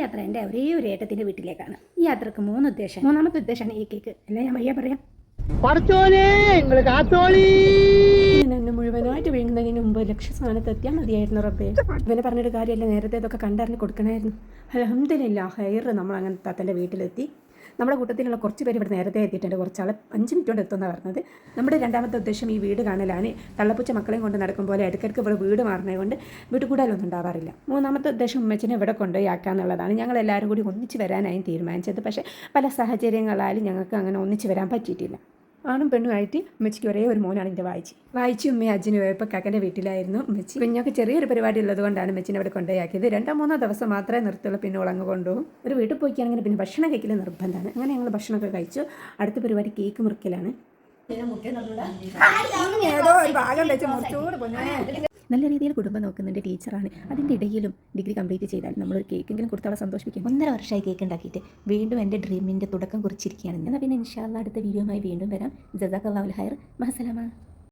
യാത്ര എൻ്റെ ഒരേ ഒരു ഏട്ടത്തിൻ്റെ വീട്ടിലേക്കാണ്. ഈ യാത്രക്ക് 3 ഉദ്ദേശം. 3ാമത്തെ ഉദ്ദേശമാണ് ഈ കേക്ക്. അല്ല ഞാൻ വയ്യ പറയാം. എന്നെ മുഴുവനായിട്ട് വീഴുന്നതിന് മുമ്പ് ലക്ഷ്യസ്ഥാനത്ത് എത്തിയാൽ മതിയായിരുന്നു റബ്ബേ. ഇവനെ പറഞ്ഞിട്ട് കാര്യമല്ല, നേരത്തെ ഇതൊക്കെ കണ്ടറിഞ്ഞ് കൊടുക്കണമായിരുന്നു. അൽഹംദുലില്ലാ ഹൈർ നമ്മൾ അങ്ങനെ താത്തൻ്റെ വീട്ടിലെത്തി. നമ്മുടെ കൂട്ടത്തിലുള്ള കുറച്ച് പേര് ഇവിടെ നേരത്തെ എത്തിയിട്ടുണ്ട്. കുറച്ചാൾ 5 മിനിറ്റ് കൊണ്ട് എത്തുമെന്നാണ് പറഞ്ഞത്. നമ്മുടെ 2ാമത്തെ ഉദ്ദേശം ഈ വീട് കാണലാണ്. തള്ളപ്പൂച്ച മക്കളെയും കൊണ്ട് നടക്കും പോലെ ഇടയ്ക്കിടയ്ക്ക് ഇവിടെ വീട് മാറുന്നത് കൊണ്ട് വീട് കൂടാലൊന്നും ഉണ്ടാവാറില്ല. 3ാമത്തെ ഉദ്ദേശം ഉമ്മച്ചിനെ ഇവിടെ കൊണ്ടുപോയി ആക്കാന്നുള്ളതാണ്. ഞങ്ങളെല്ലാവരും കൂടി ഒന്നിച്ച് വരാനായി തീരുമാനിച്ചത്. പക്ഷേ പല സാഹചര്യങ്ങളാലും ഞങ്ങൾക്ക് അങ്ങനെ ഒന്നിച്ച് വരാൻ പറ്റിയിട്ടില്ല. ആണും പെണ്ണുമായിട്ട് ഉമ്മച്ചിക്ക് ഒരേ ഒരു മോനാണ് എൻ്റെ വായിച്ച് ഉമ്മയും അച്ഛനും പോയപ്പോൾ കാക്കൻ്റെ വീട്ടിലായിരുന്നു ഉമ്മച്ചി. കുഞ്ഞൊക്കെ ചെറിയൊരു പരിപാടി ഉള്ളത് കൊണ്ടാണ് ഉമ്മച്ചിനെ അവിടെ കൊണ്ടുപോയാക്കിയത്. 2-3 ദിവസം മാത്രമേ നിർത്തുള്ളൂ, പിന്നെ ഉളങ്ങ് കൊണ്ടുപോകും. ഒരു വീട്ടിൽ പോയിക്കാണെങ്കിൽ പിന്നെ ഭക്ഷണം കഴിക്കൽ നിർബന്ധമാണ്. അങ്ങനെ ഞങ്ങൾ ഭക്ഷണമൊക്കെ കഴിച്ചു. അടുത്ത പരിപാടി കേക്ക് മുറിക്കലാണ്. ഏതോ ഒരു ഭാഗം വെച്ച് മുറിച്ചോട് പോന്നെ. നല്ല രീതിയിൽ കുടുംബം നോക്കുന്നുണ്ട്, ടീച്ചറാണ്. അതിൻ്റെ ഇടയിലും ഡിഗ്രി കംപ്ലീറ്റ് ചെയ്താൽ നമ്മളൊരു കേക്കെങ്കിലും കൊടുത്തവളെ സന്തോഷിപ്പിക്കും. 1.5 വർഷമായി കേക്ക് ഉണ്ടാക്കിയിട്ട് വീണ്ടും എൻ്റെ ഡ്രീമിൻ്റെ തുടക്കം കുറിച്ചിരിക്കുകയാണ്. എന്നാൽ പിന്നെ ഇൻഷാ അല്ലാഹ് അടുത്ത വീഡിയോയുമായി വീണ്ടും വരാം. ജസാക്കല്ലാഹുൽ ഖൈർ. മഅസ്സലാമ.